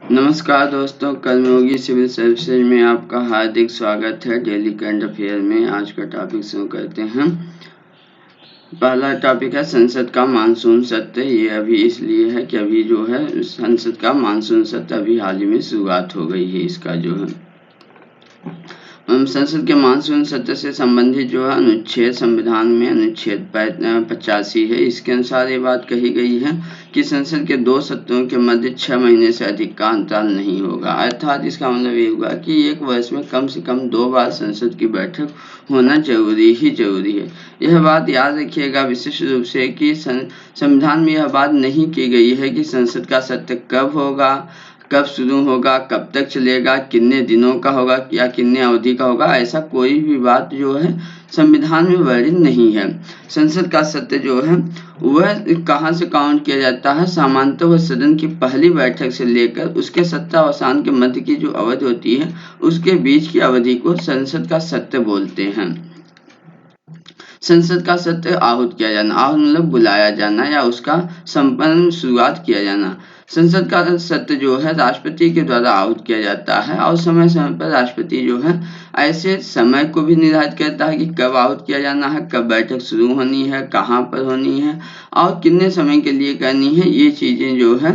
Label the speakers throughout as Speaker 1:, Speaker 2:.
Speaker 1: नमस्कार दोस्तों, कर्मयोगी civil services में आपका हार्दिक स्वागत है। डेली करंट अफेयर में आज का टॉपिक शुरू करते हैं। पहला टॉपिक है संसद का मानसून सत्र। ये अभी इसलिए है कि अभी जो है संसद का मानसून सत्र अभी हाल ही में शुरुआत हो गई है। इसका जो है संसद के मानसून सत्र से संबंधित जो है अनुच्छेद संविधान में अनुच्छेद 85 है। इसके अनुसार ये बात कही गई है कि संसद के 2 सत्रों के मध्य 6 महीने से अधिक का अंतराल नहीं होगा। अर्थात इसका मतलब ये हुआ कि एक वर्ष में कम से कम 2 बार संसद की बैठक होना जरूरी है। यह बात याद रखिएगा विशेष रूप से कि संविधान में यह बात नहीं की गई है कि संसद का सत्र कब होगा, कब शुरू होगा, कब तक चलेगा, कितने दिनों का होगा या कितने अवधि का होगा। ऐसा कोई भी बात जो है संविधान में वर्णित नहीं है। संसद का सत्र जो है वह कहाँ से काउंट किया जाता है, सामान्यतः वह सदन की पहली बैठक से लेकर उसके सत्रावसान के मध्य की जो अवधि होती है उसके बीच की अवधि को संसद का सत्र बोलते हैं। संसद का सत्र आहूत किया जाना, आहूत मतलब बुलाया जाना या उसका संपन्न शुरुआत किया जाना। संसद का सत्र जो है राष्ट्रपति के द्वारा आहूत किया जाता है और समय समय पर राष्ट्रपति जो है ऐसे समय को भी निर्धारित करता है कि कब आहूत किया जाना है, कब बैठक शुरू होनी है, कहाँ पर होनी है और कितने समय के लिए करनी है। ये चीजें जो है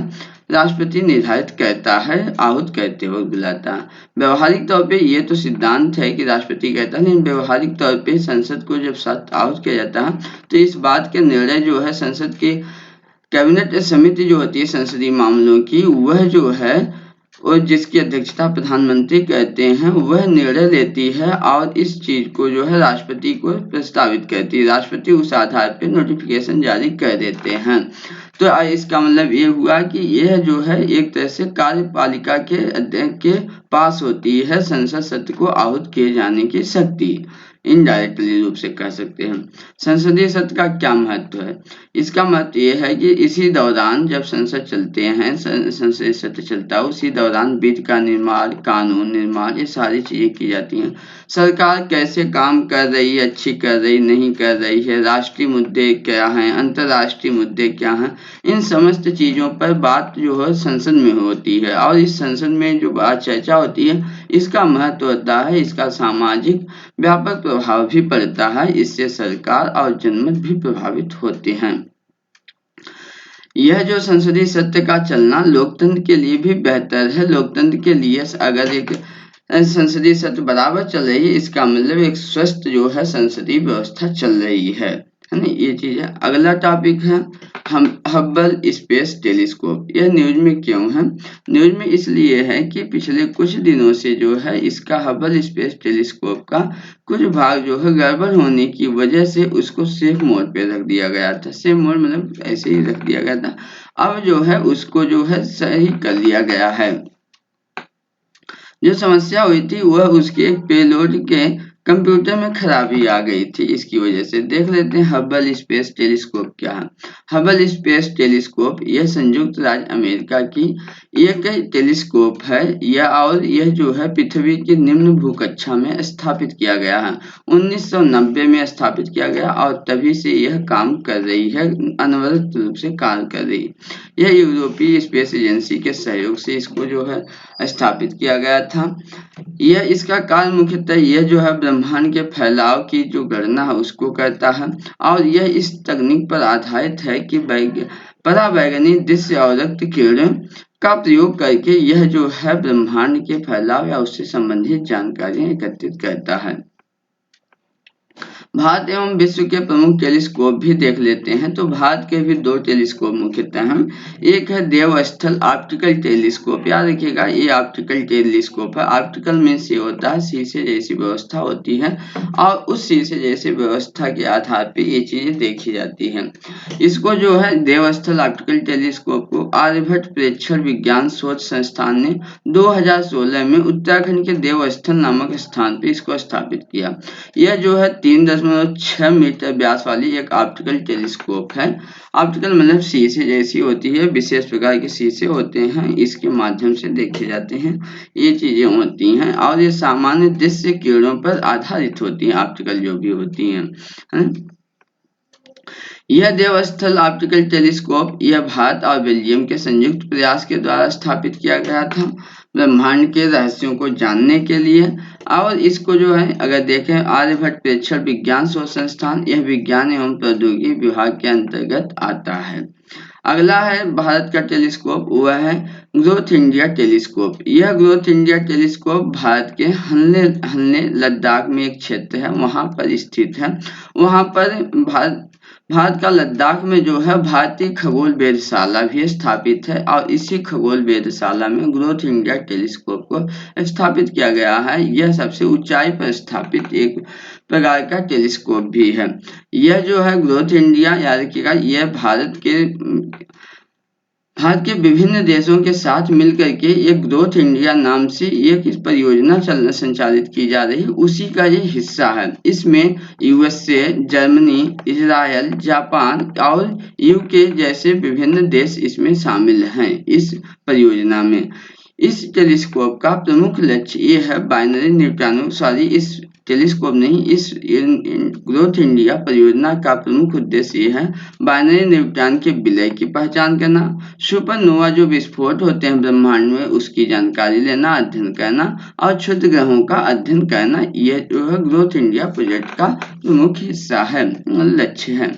Speaker 1: राष्ट्रपति निर्धारित करता है, आहूत करते वक्त बुलाता है। व्यवहारिक तौर पे ये तो सिद्धांत है कि राष्ट्रपति कहता है, लेकिन व्यवहारिक तौर पे संसद को जब आहूत किया जाता है तो इस बात के निर्णय जो है संसद की कैबिनेट समिति जो होती है संसदीय मामलों की, वह जो है और जिसकी अध्यक्षता प्रधानमंत्री करते हैं वह निर्णय लेती है और इस चीज को जो है राष्ट्रपति को प्रस्तावित करती है। राष्ट्रपति उस आधार पर नोटिफिकेशन जारी कर देते हैं। तो इसका मतलब ये हुआ कि यह जो है एक तरह से कार्यपालिका के अध्यक्ष के पास होती है संसद सत्र को आहूत किए जाने की शक्ति, इनडायरेक्टली रूप से कह सकते हैं। संसदीय सत्र का क्या महत्व है? इसका महत्व ये है कि इसी दौरान जब संसद चलते हैं, संसदीय सत्र चलता है, उसी दौरान विधि का निर्माण, कानून निर्माण, ये सारी चीजें की जाती हैं। सरकार कैसे काम कर रही है, अच्छी कर रही, नहीं कर रही है, राष्ट्रीय मुद्दे क्या हैं, अंतर्राष्ट्रीय मुद्दे क्या हैं, इन समस्त चीजों पर बात जो है संसद में होती है और इस संसद में जो बात चर्चा होती है इसका महत्व होता है, इसका सामाजिक व्यापक प्रभाव भी पड़ता है, इससे सरकार और जनमत भी प्रभावित होते हैं। यह जो संसदीय सत्र का चलना लोकतंत्र के लिए भी बेहतर है। लोकतंत्र के लिए अगर एक संसदीय सत्र बराबर चल रही है इसका मतलब एक स्वस्थ जो है संसदीय व्यवस्था चल रही है ना, ये चीज है। अगला टॉपिक है हम हब्बल स्पेस टेलीस्कोप। यह न्यूज में क्यों है? न्यूज में इसलिए है कि पिछले कुछ दिनों से जो है इसका हब्बल स्पेस टेलीस्कोप का कुछ भाग जो है गड़बड़ होने की वजह से उसको सेफ मोड पे रख दिया गया था। सेफ मोड मतलब ऐसे ही रख दिया गया था, अब जो है उसको जो है सही कर लिया गया है। जो समस्या हुई थी वह उसके एक पेलोड के कंप्यूटर में खराबी आ गई थी, इसकी वजह से। देख लेते हैं हब्बल स्पेस टेलीस्कोप क्या है। हब्बल स्पेस टेलीस्कोप यह संयुक्त राज्य अमेरिका की एक टेलीस्कोप है यह जो है पृथ्वी की निम्न भूकक्षा में स्थापित किया गया है। 1990 में स्थापित किया गया और तभी से यह काम कर रही है, अनवरत रूप से कार्य कर रही है। यह यूरोपीय स्पेस एजेंसी के सहयोग से इसको जो है स्थापित किया गया था। यह इसका कार्य मुख्यतः यह जो है ब्रह्मांड के फैलाव की जो गणना है उसको करता है और यह इस तकनीक पर आधारित है कि पराबैंगनी दृश्य और रक्त किरणें का प्रयोग करके यह जो है ब्रह्मांड के फैलाव या उससे संबंधित जानकारियां एकत्रित करता है। भारत एवं विश्व के प्रमुख टेलीस्कोप भी देख लेते हैं। तो भारत के भी 2 टेलीस्कोप मुख्यतः हैं। एक है देवस्थल ऑप्टिकल टेलीस्कोप, याद रखिएगा ये ऑप्टिकल टेलीस्कोप है। ऑप्टिकल मीन्स ये होता है शीशे जैसी व्यवस्था होती है और उस शीशे जैसी व्यवस्था के आधार पर ये चीजें देखी जाती हैं। इसको जो है देवस्थल ऑप्टिकल टेलीस्कोप को आर्यभट्ट प्रेक्षण विज्ञान शोध संस्थान ने 2016 में उत्तराखंड के देवस्थल नामक स्थान पर इसको स्थापित किया। यह जो है 3.6 मीटर व्यास वाली एक ऑप्टिकल टेलीस्कोप है। ऑप्टिकल मतलब शीशे जैसी होती है, विशेष प्रकार के शीशे होते हैं, इसके माध्यम से देखे जाते हैं, ये चीजें होती हैं और ये सामान्य दृश्य किरणों पर आधारित होती हैं, ऑप्टिकल जो भी होती हैं, है? यह देवस्थल ऑप्टिकल टेलीस्कोप यह भारत और बेल्जियम के संयुक्त प्रयास के द्वारा स्थापित किया गया था ब्रह्मांड के रहस्यों को जानने के लिए। और इसको जो है अगर देखें आर्यभट्ट प्रेक्षण विज्ञान शोध संस्थान, यह विज्ञान एवं प्रौद्योगिकी विभाग के अंतर्गत आता है। अगला है भारत का टेलीस्कोप, वह है ग्रोथ इंडिया टेलीस्कोप। यह ग्रोथ इंडिया टेलीस्कोप भारत के हल्ले लद्दाख में एक क्षेत्र है वहां पर स्थित है। वहां पर भारत का लद्दाख में जो है भारतीय खगोल वेधशाला भी स्थापित है और इसी खगोल वेधशाला में ग्रोथ इंडिया टेलीस्कोप को स्थापित किया गया है। यह सबसे ऊंचाई पर स्थापित एक प्रकार का टेलीस्कोप भी है। यह जो है ग्रोथ इंडिया याद रखिएगा, यह भारत के विभिन्न देशों के साथ मिलकर के एक ग्रोथ इंडिया नाम से एक परियोजना संचालित की जा रही है, उसी का ये हिस्सा है। इसमें यूएसए, जर्मनी, इजराइल, जापान और यूके जैसे विभिन्न देश इसमें शामिल हैं इस परियोजना में। इस टेलीस्कोप का प्रमुख लक्ष्य ये है बाइनरी न्यूट्रॉनों इस टेलीस्कोप नहीं, इस ग्रोथ इंडिया परियोजना का प्रमुख उद्देश्य ये है बाइनरी न्यूट्रॉन के विलय की पहचान करना, सुपरनोवा जो विस्फोट होते हैं ब्रह्मांड में उसकी जानकारी लेना, अध्ययन करना और क्षुद्र ग्रहों का अध्ययन करना। यह जो है ग्रोथ इंडिया प्रोजेक्ट का प्रमुख हिस्सा है, लक्ष्य है।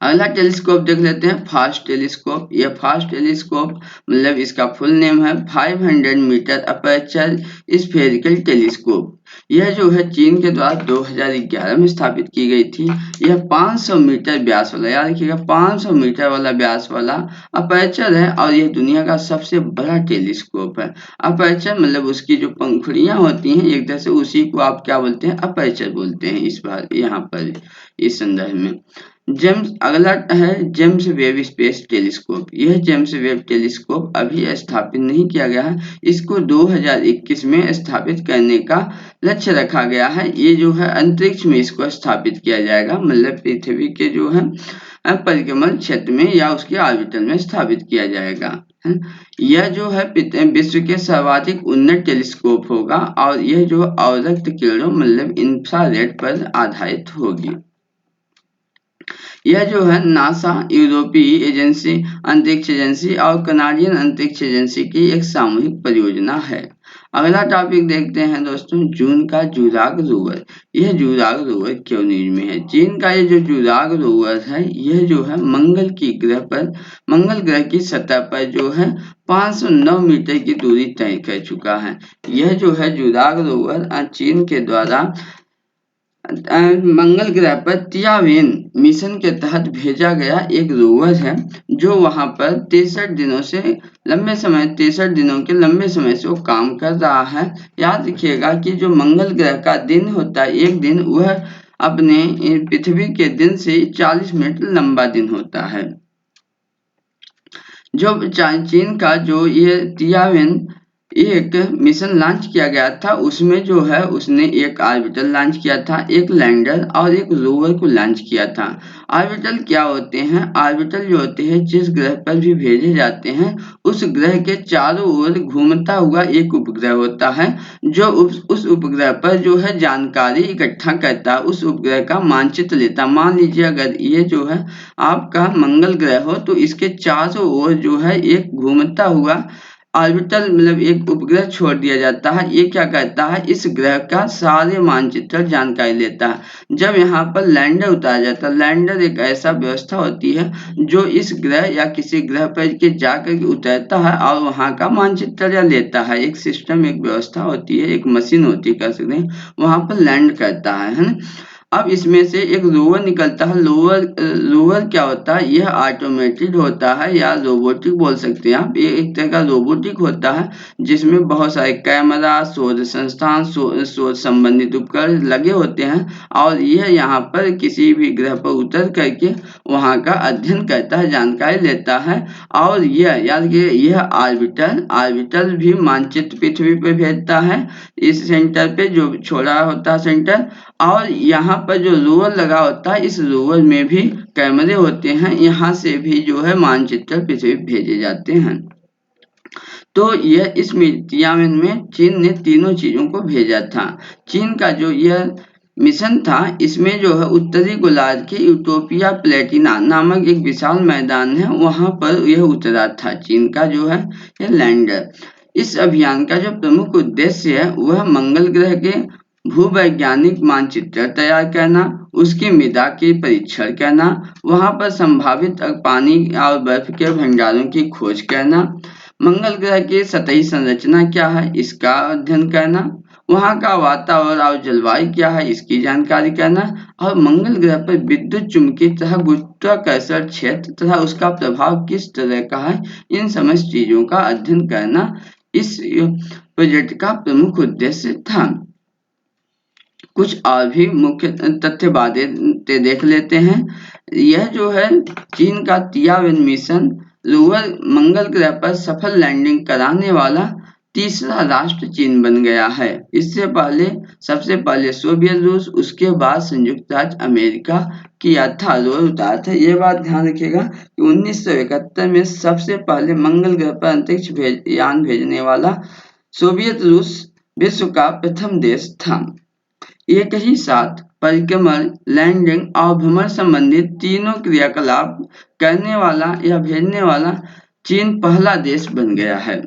Speaker 1: अगला टेलीस्कोप देख लेते हैं फास्ट टेलीस्कोप। यह फास्ट टेलीस्कोप मतलब इसका फुल नेम है 500 मीटर अपर्चर स्फेरिकल टेलीस्कोप। यह जो है चीन के द्वारा 2011 में स्थापित की गई थी। यह 500 मीटर व्यास वाला, याद रखिएगा 500 मीटर वाला व्यास वाला अपर्चर है और यह दुनिया का सबसे बड़ा टेलीस्कोप है। अपर्चर मतलब उसकी जो पंखुड़ियां होती हैं एक तरह से, उसी को आप क्या बोलते हैं, अपर्चर बोलते हैं इस बार यहाँ पर इस संदर्भ में। अगला है जेम्स वेब स्पेस टेलीस्कोप। यह जेम्स वेब टेलीस्कोप अभी स्थापित नहीं किया गया है, इसको 2021 में स्थापित करने का लक्ष्य रखा गया है। ये जो है अंतरिक्ष में इसको स्थापित किया जाएगा, मतलब पृथ्वी के जो है परिक्रमण क्षेत्र में या उसके ऑर्बिटल में स्थापित किया जाएगा। यह जो है विश्व के सर्वाधिक उन्नत टेलीस्कोप होगा और यह जो अवरक्त किरणों मतलब इंफ्रारेड पर आधारित होगी। यह जो है नासा, यूरोपीय एजेंसी अंतरिक्ष एजेंसी और कनाडियन अंतरिक्ष एजेंसी की एक सामूहिक परियोजना है। अगला टॉपिक देखते हैं दोस्तों, जून का जुराग रोवर। यह जुराग रोवर क्यों न्यूज में है? चीन का ये जो जुराग रोवर है यह जो है मंगल ग्रह की सतह पर जो है 509 मीटर की दूरी तय कर चुका है। यह जो है जुराग रोवर चीन के द्वारा मंगल ग्रह पर तियावेन मिशन के तहत भेजा गया एक रोवर है जो वहां पर 63 दिनों के लंबे समय से वो काम कर रहा है। याद रखिएगा कि जो मंगल ग्रह का दिन होता है एक दिन, वह अपने पृथ्वी के दिन से 40 मिनट लंबा दिन होता है। जो चीन का जो ये तियावेन एक मिशन लॉन्च किया गया था, उसमें जो है उसने एक ऑर्बिटल लॉन्च किया था, एक लैंडर और एक रोवर को लॉन्च किया था। ऑर्बिटल क्या होते हैं? ऑर्बिटल जो होते हैं जिस ग्रह पर भी भेजे जाते हैं उस ग्रह के चारों ओर घूमता हुआ एक उपग्रह होता है जो उस उपग्रह पर जो है जानकारी इकट्ठा करता है, उस उपग्रह का मानचित्र लेता। मान लीजिए अगर ये जो है आपका मंगल ग्रह हो तो इसके चारों ओर जो है एक घूमता हुआ ऑर्बिटल मतलब एक उपग्रह छोड़ दिया जाता है। ये क्या करता है? इस ग्रह का सारे मानचित्र जानकारी लेता है। जब यहाँ पर लैंडर उतारा जाता है, लैंडर एक ऐसा व्यवस्था होती है जो इस ग्रह या किसी ग्रह पर के जाकर के उतरता है और वहाँ का मानचित्र लेता है। एक सिस्टम, एक व्यवस्था होती है, एक मशीन होती है कह सकते हैं, वहाँ पर लैंड करता है ना। अब इसमें से एक रोवर निकलता है। रोवर क्या होता है? यह ऑटोमेटेड होता है या रोबोटिक बोल सकते हैं आप। ये एक तरह का रोबोटिक होता है जिसमें बहुत सारे कैमरा, शोध संस्थान, शोध संबंधित उपकरण लगे होते हैं और यह यहाँ पर किसी भी ग्रह पर उतर करके वहाँ का अध्ययन करता है, जानकारी लेता है। और यह याद रखिए यह ऑर्बिटल भी मानचित्र पृथ्वी पर भेजता है इस सेंटर पे जो छोड़ा होता है सेंटर। और यहाँ पर जो रोवर लगा होता है इस रोवर में भी कैमरे होते हैं, यहाँ से भी जो है मानचित्र पृथ्वी भेजे जाते हैं। तो यह तियावेन में चीन ने तीनों चीजों को भेजा था। चीन का जो यह मिशन था, इसमें जो है उत्तरी गोलार्ध के यूटोपिया प्लेटिना नामक एक विशाल मैदान है, वहां पर यह उतरा था चीन का जो है यह लैंडर। इस अभियान का जो प्रमुख उद्देश्य है वह मंगल ग्रह के भूवैज्ञानिक मानचित्र तैयार करना, उसकी मृदा की परीक्षण करना, वहां पर संभावित पानी और बर्फ के भंडारों की खोज करना, मंगल ग्रह की सतही संरचना क्या है इसका अध्ययन करना, वहां का वातावरण और जलवायु क्या है इसकी जानकारी करना, और मंगल ग्रह पर विद्युत चुंबकीय तथा गुरुत्वाकर्षण क्षेत्र तथा उसका प्रभाव किस तरह का है, इन समस्त चीजों का अध्ययन करना इस प्रोजेक्ट का प्रमुख उद्देश्य था। कुछ और भी मुख्य तथ्य बातें देख लेते हैं। यह जो है चीन का तियावन मिशन रोवर मंगल ग्रह पर सफल लैंडिंग कराने वाला तीसरा राष्ट्र चीन बन गया है। इससे पहले सबसे पहले सोवियत रूस, उसके बाद संयुक्त राज्य अमेरिका किया था, रोवर उतारा था। ये बात ध्यान रखिएगा कि 1971 में सबसे पहले मंगल ग्रह पर अंतरिक्ष यान भेजने वाला सोवियत रूस विश्व का प्रथम देश था। एक ही साथ परिक्रमण, लैंडिंग और भ्रमण संबंधित तीनों क्रियाकलाप करने वाला या भेजने वाला चीन पहला देश बन गया है।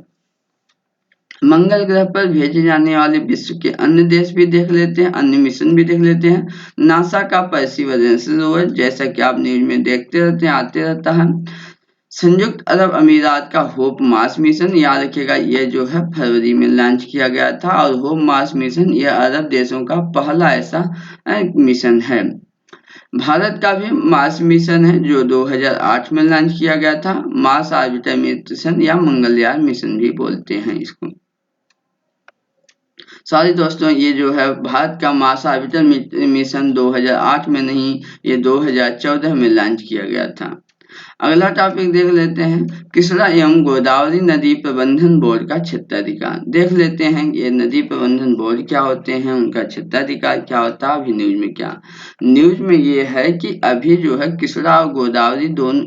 Speaker 1: मंगल ग्रह पर भेजे जाने वाले विश्व के अन्य देश भी देख लेते हैं, अन्य मिशन भी देख लेते हैं। नासा का पर्सिवरेंस रोवर, जैसा कि आप न्यूज में देखते रहते हैं, आते रहता है। संयुक्त अरब अमीरात का होप मार्स मिशन, याद रखिएगा ये जो है फरवरी में लॉन्च किया गया था, और होप मार्स मिशन यह अरब देशों का पहला ऐसा मिशन है। भारत का भी मार्स मिशन है जो 2008 में लॉन्च किया गया था, मार्स ऑर्बिटर मिशन या मंगलयान मिशन भी बोलते हैं इसको। सॉरी दोस्तों, ये जो है भारत का मार्स ऑर्बिटर मिशन 2008 में नहीं, ये 2014 में लॉन्च किया गया था। अगला टॉपिक देख लेते हैं, कृष्णा एवं गोदावरी नदी प्रबंधन बोर्ड का क्षेत्राधिकार। देख लेते हैं ये नदी प्रबंधन बोर्ड क्या होते हैं, उनका क्षेत्राधिकार क्या होता है। अभी न्यूज में ये है कि अभी जो है कृष्णा और गोदावरी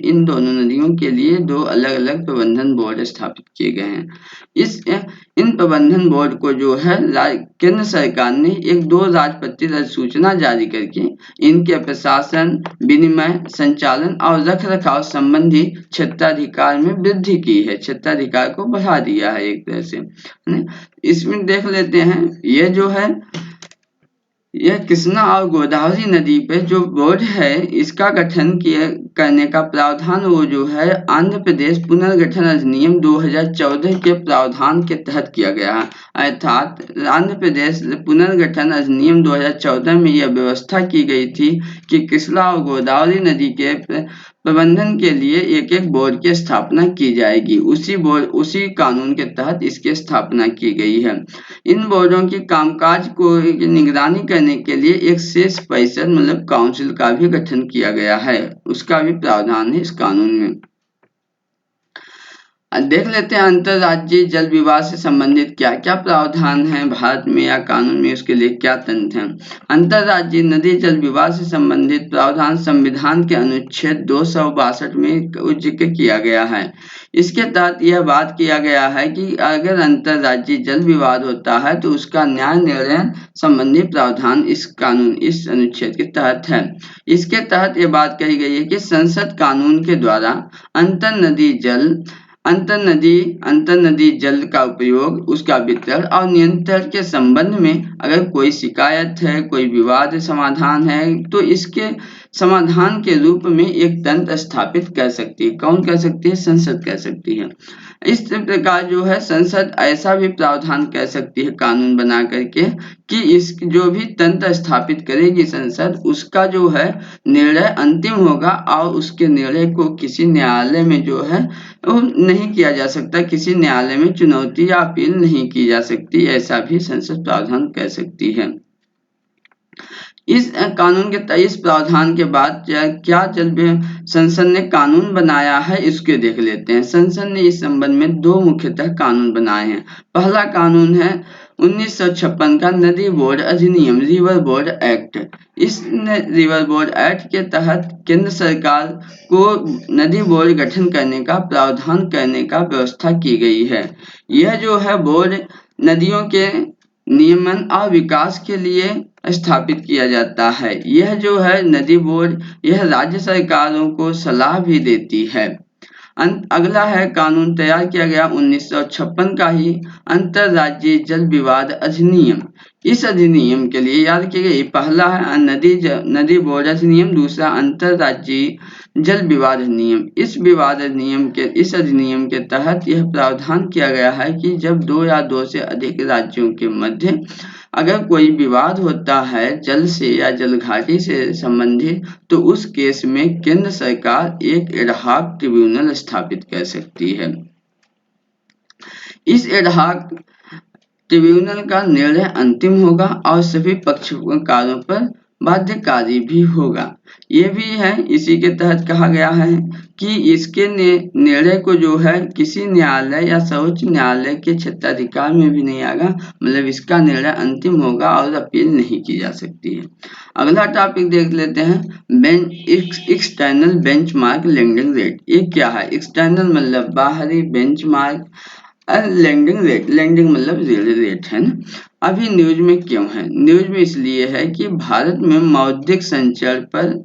Speaker 1: इन दोनों नदियों के लिए दो अलग अलग प्रबंधन बोर्ड स्थापित किए गए हैं। इन प्रबंधन बोर्ड को जो है केंद्र सरकार ने एक 2 राजपत्रित अधिसूचना जारी करके इनके प्रशासन, विनिमय, संचालन और रखरखाव संबंधी क्षेत्राधिकार में वृद्धि की है, क्षेत्राधिकार को बढ़ा दिया है एक तरह से। इसमें देख लेते हैं, ये जो है यह कृष्णा और गोदावरी नदी पे जो बोर्ड है इसका गठन करने का प्रावधान वो जो है आंध्र प्रदेश पुनर्गठन अधिनियम 2014 के प्रावधान के तहत किया गया है। अर्थात आंध्र प्रदेश पुनर्गठन अधिनियम 2014 में यह व्यवस्था की गई थी कि कृष्णा और गोदावरी नदी के प्रबंधन के लिए एक एक बोर्ड की स्थापना की जाएगी। उसी कानून के तहत इसकी स्थापना की गई है। इन बोर्डों की कामकाज को निगरानी करने के लिए एक शीर्ष परिषद मतलब काउंसिल का भी गठन किया गया है, उसका भी प्रावधान है इस कानून में। देख लेते हैं अंतरराज्यीय जल विवाद से संबंधित क्या क्या प्रावधान है भारत में या कानून में, उसके लिए क्या तंत्र है। अंतरराज्यीय नदी जल विवाद से संबंधित प्रावधान संविधान के अनुच्छेद 262 में जिक्र किया गया है। इसके तहत यह बात किया गया है कि अगर अंतरराज्यीय जल विवाद होता है तो उसका न्याय निर्णय संबंधी प्रावधान इस अनुच्छेद के तहत है। इसके तहत यह बात कही गई है कि संसद कानून के द्वारा अंतर नदी जल का उपयोग, उसका वितरण और नियंत्रण के संबंध में अगर कोई शिकायत है, कोई विवाद समाधान है, तो इसके समाधान के रूप में एक तंत्र स्थापित कर सकती है। कौन कर सकती है? संसद कर सकती है। इस प्रकार जो है संसद ऐसा भी प्रावधान कर सकती है कानून बना करके कि इस जो भी तंत्र स्थापित करेगी संसद, उसका जो है निर्णय अंतिम होगा और उसके निर्णय को किसी न्यायालय में जो है वो नहीं किया जा सकता, किसी न्यायालय में चुनौती या अपील नहीं की जा सकती, ऐसा भी संसद प्रावधान कर सकती है। इस कानून के इस प्रावधान के बाद क्या संसद ने कानून बनाया है इसके देख लेते हैं। संसद ने इस संबंध में दो मुख्यतः कानून बनाए हैं। पहला कानून है 1956 का नदी बोर्ड अधिनियम, रिवर बोर्ड एक्ट। इस रिवर बोर्ड एक्ट के तहत केंद्र सरकार को नदी बोर्ड गठन करने का प्रावधान करने का व्यवस्था की गई है। यह जो है बोर्ड नदियों के नियमन और विकास के लिए स्थापित किया जाता है। यह जो है नदी बोर्ड, यह राज्य सरकारों को सलाह भी देती है। अगला है कानून तैयार किया गया 1956 का ही अंतरराज्यीय जल विवाद अधिनियम। इस अधिनियम के लिए याद रखिएगा, पहला है नदी बोर्ड अधिनियम, दूसरा अंतरराज्यीय जल विवाद अधिनियम। इस अधिनियम के तहत यह प्रावधान किया गया है कि जब 2 या 2 से अधिक राज्यों के मध्य अगर कोई विवाद होता है जल से या जलघाटी से संबंधित, तो उस केस में केंद्र सरकार एक एडहॉक ट्रिब्यूनल स्थापित कर सकती है। इस एडहॉक ट्रिब्यूनल का निर्णय अंतिम होगा और सभी पक्षकारों पर बाध्यकारी भी होगा। ये भी है, इसी के तहत कहा गया है कि इसके निर्णय को जो है किसी न्यायालय या सर्वोच्च न्यायालय के क्षेत्राधिकार में भी नहीं आएगा, मतलब इसका निर्णय अंतिम होगा और अपील नहीं की जा सकती है। अगला टॉपिक देख लेते हैं, एक्सटर्नल बेंचमार्क लेंडिंग रेट। ये क्या है? एक्सटर्नल मतलब बाहरी, बेंचमार्क लेंडिंग मतलब रेट है ना। अभी न्यूज में क्यों है? न्यूज में इसलिए है कि भारत में मौद्रिक संचरण पर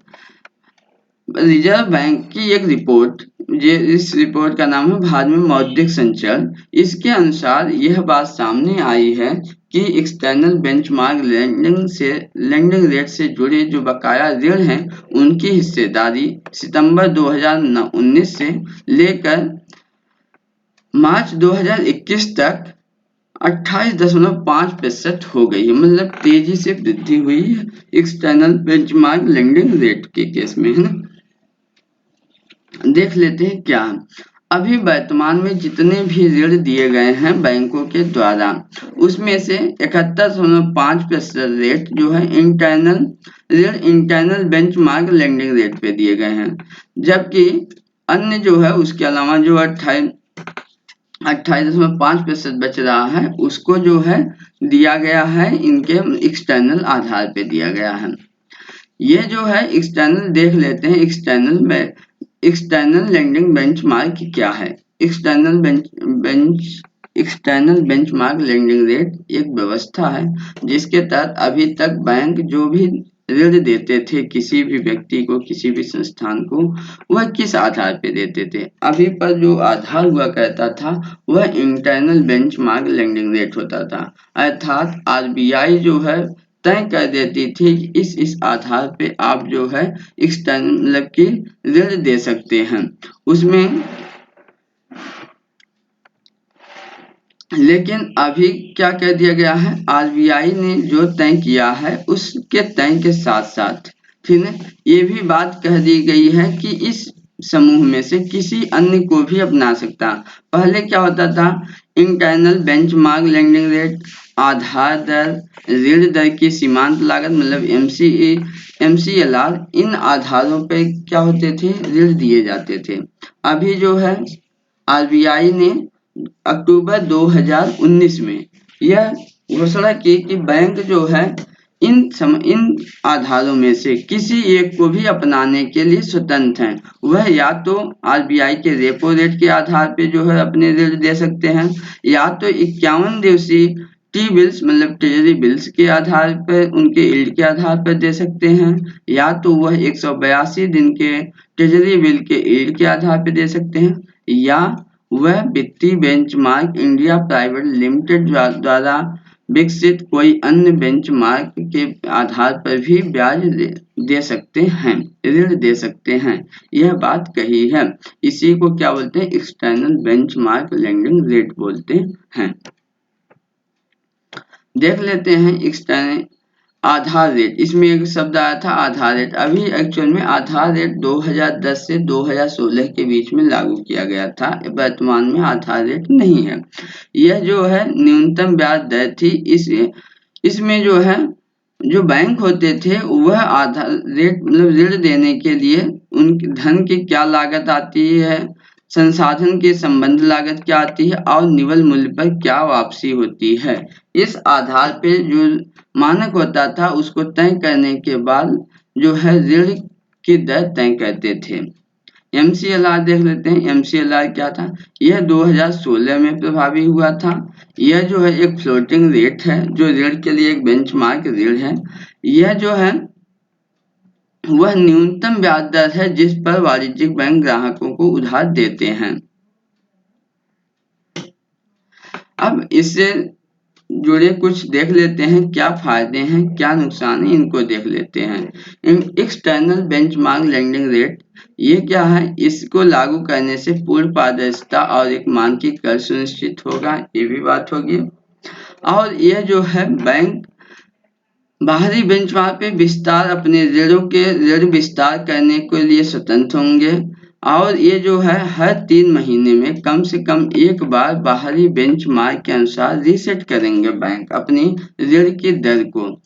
Speaker 1: रिजर्व बैंक की एक रिपोर्ट, इस रिपोर्ट का नाम है भारत में मौद्रिक संचरण। इसके अनुसार यह बात सामने आई है कि एक्सटर्नल बेंचमार्क लेंडिंग रेट से जुड़े जो बकाया ऋण हैं उनकी हिस्सेदारी सितंबर 2019 से लेकर मार्च 2021 तक 28.5% हो गई है, मतलब तेजी से वृद्धि हुई है एक्सटर्नल बेंचमार्क लेंडिंग रेट के केस में, है ना। देख लेते हैं क्या अभी वर्तमान में जितने भी ऋण दिए गए हैं बैंकों के द्वारा, उसमें से 71.5% रेट जो है इंटरनल बेंचमार्क लेंडिंग रेट पे दिए गए हैं, जबकि अन्य जो है उसके अलावा जो 28.5% बच रहा है उसको जो है दिया गया है इनके एक्सटर्नल आधार पे दिया गया है। ये जो है एक्सटर्नल देख लेते हैं, एक्सटर्नल लेंडिंग बेंचमार्क क्या है। एक्सटर्नल बेंचमार्क लेंडिंग रेट एक व्यवस्था है जिसके तहत अभी तक बैंक जो भी ऋण देते थे किसी भी व्यक्ति को, किसी भी संस्थान को, वह किस आधार पे देते थे। अभी पर जो आधार हुआ करता था वह इंटरनल बेंचमार्क लेंडिंग रेट होता था, अर्थात आरबीआई जो है तय कर देती थी कि इस आधार पे आप जो है एक्सटर्नल मतलब कि ऋण दे सकते हैं उसमें। लेकिन अभी क्या कह दिया गया है, आरबीआई ने जो तय किया है उसके तय के साथ साथ ठीक है ये भी बात कह दी गई है कि इस समूह में से किसी अन्य को भी अपना सकता। पहले क्या होता था, इंटरनल बेंचमार्क लेंडिंग रेट, आधार दर, ऋण दर की सीमांत लागत मतलब MCLR, इन आधारों पे क्या होते थे, ऋण दिए जाते थे। अभी जो है आरबीआई ने अक्टूबर 2019 में यह घोषणा की कि बैंक जो है इन आधारों में से किसी एक को भी अपनाने के लिए स्वतंत्र हैं। वह या तो आरबीआई के रेपो रेट के आधार पे जो है अपने ऋण दे सकते हैं, या तो 51 दिवसीय टी बिल्स मतलब ट्रेजरी बिल्स के आधार पर, उनके यील्ड के आधार पर दे सकते हैं, या तो वह 182 दिन के ट्रेजरी बिल के यील्ड के आधार पर दे सकते हैं, या वह वित्तीय बेंचमार्क इंडिया प्राइवेट लिमिटेड द्वारा विकसित कोई अन्य बेंचमार्क के आधार पर भी ब्याज दे सकते हैं, ऋण दे सकते हैं। यह बात कही है, इसी को क्या बोलते हैं, एक्सटर्नल बेंचमार्क लेंडिंग रेट बोलते हैं। देख लेते हैं एक्सटर्नल आधार रेट, इसमें एक शब्द आया था आधार रेट। अभी एक्चुअल में आधार रेट 2010 से 2016 के बीच में लागू किया गया था, वर्तमान में आधार रेट नहीं है। यह जो है न्यूनतम ब्याज दर थी। इसमें जो है जो बैंक होते थे वह आधार रेट मतलब ऋण देने के लिए उनकी धन की क्या लागत आती है, संसाधन की संबंध लागत क्या आती है और निवल मूल्य पर क्या वापसी होती है, इस आधार पे जो मानक होता था उसको तय करने के बाद जो है ऋण की दर तय करते थे। MCLR देख लेते हैं। MCLR क्या था? यह 2016 में प्रभावी हुआ था। यह जो है एक फ्लोटिंग रेट है, जो ऋण के लिए एक बेंचमार्क ऋण है। यह जो है वह न्यूनतम ब्याज दर है जिस पर वाणिज्यिक बैंक ग्राहकों को उधार देते हैं। अब इससे जुड़े कुछ देख लेते हैं, क्या फायदे हैं क्या नुकसान है, इनको देख लेते हैं। एक्सटर्नल बेंचमार्क लेंडिंग रेट, ये क्या है? इसको लागू करने से पूर्ण पारदर्शिता और एक मानकीकरण सुनिश्चित होगा, ये भी बात होगी। और यह जो है बैंक बाहरी बेंचमार्क पे विस्तार अपने ऋण विस्तार करने के लिए स्वतंत्र होंगे। और ये जो है हर 3 महीने में कम से कम एक बार बाहरी बेंचमार्क के अनुसार रीसेट करेंगे बैंक अपनी ऋण की दर को।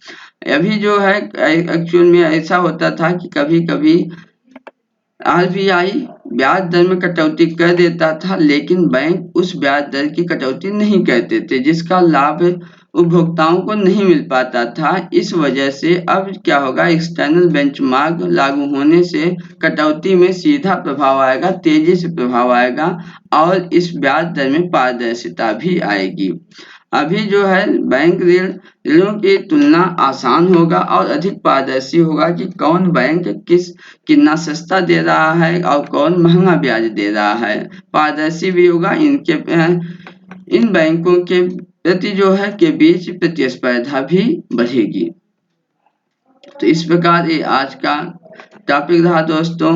Speaker 1: अभी जो है एक्चुअल में ऐसा होता था कि कभी-कभी RBI ब्याज दर में कटौती कर देता था, लेकिन बैंक उस ब्याज दर की कटौती नहीं करते थे, जिसका लाभ उपभोक्ताओं को नहीं मिल पाता था। इस वजह से अब क्या होगा, एक्सटर्नल बेंचमार्क लागू होने से कटौती में सीधा प्रभाव आएगा, तेजी से प्रभाव आएगा और इस ब्याज दर में पारदर्शिता भी आएगी। अभी जो है बैंक ऋणों की तुलना आसान होगा और अधिक पारदर्शी होगा कि कौन बैंक कितना सस्ता दे रहा है और कौन महंगा ब्याज दे रहा है। पारदर्शी भी होगा, इन बैंकों के प्रति जो है के बीच प्रतिस्पर्धा भी बढ़ेगी। तो इस प्रकार ये आज का टॉपिक रहा दोस्तों।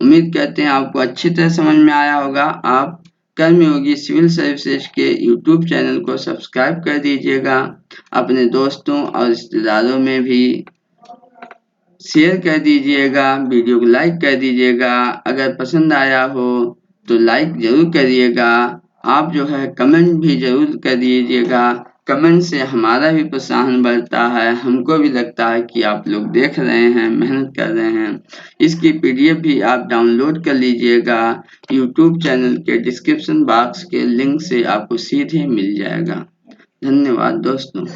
Speaker 1: उम्मीद करते हैं आपको अच्छी तरह समझ में आया होगा। आप कर्मयोगी सिविल सर्विसेज के YouTube चैनल को सब्सक्राइब कर दीजिएगा। अपने दोस्तों और रिश्तेदारों में भी शेयर कर दीजिएगा, वीडियो को लाइक कर दीजिएगा। अगर पसंद आया हो तो लाइक जरूर करिएगा। आप जो है कमेंट भी जरूर कर दीजिएगा। कमेंट से हमारा भी प्रोत्साहन बढ़ता है, हमको भी लगता है कि आप लोग देख रहे हैं, मेहनत कर रहे हैं। इसकी PDF भी आप डाउनलोड कर लीजिएगा। YouTube चैनल के डिस्क्रिप्शन बॉक्स के लिंक से आपको सीधे मिल जाएगा। धन्यवाद दोस्तों।